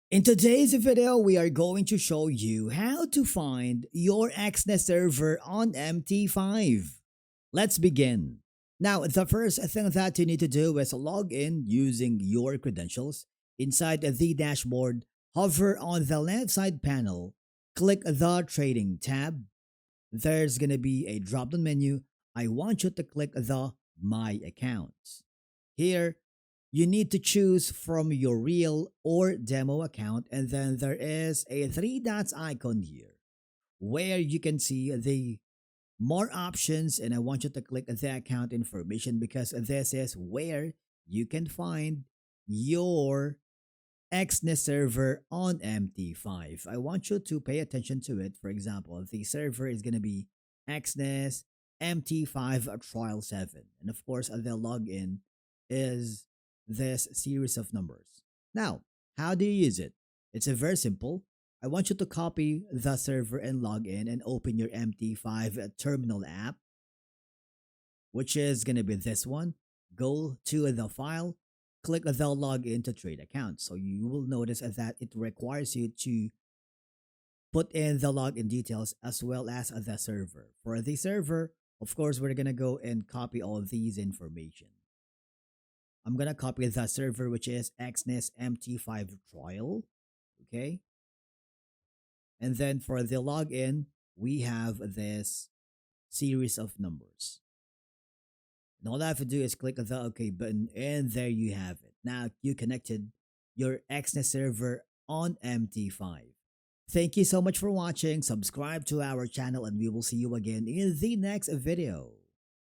In today's video, we are going to show you how to find your Exness server on MT5. Let's begin. Now, the first thing that you need to do is log in using your credentials. Inside the dashboard, hover on the left side panel, click the Trading tab. There's going to be a drop-down menu. I want you to click the My Accounts. Here, you need to choose from your real or demo account, and then there is a three dots icon here where you can see the more options, and I want you to click the account information because this is where you can find your Exness server on MT5. I want you to pay attention to it. For example, the server is going to be Exness MT5 Trial 7. And of course, the login is this series of numbers. Now, how do you use it? It's a very simple. I want you to copy the server and log in and open your MT5 terminal app, which is going to be this one. Go to the file, click the login to trade account. So you will notice that it requires you to put in the login details as well as the server. For the server, of course, we're going to go and copy all of these information. I'm going to copy the server, which is Exness MT5 trial. Okay. And then for the login, we have this series of numbers. And all I have to do is click the OK button, and there you have it. Now you connected your Exness server on MT5. Thank you so much for watching. Subscribe to our channel, and we will see you again in the next video.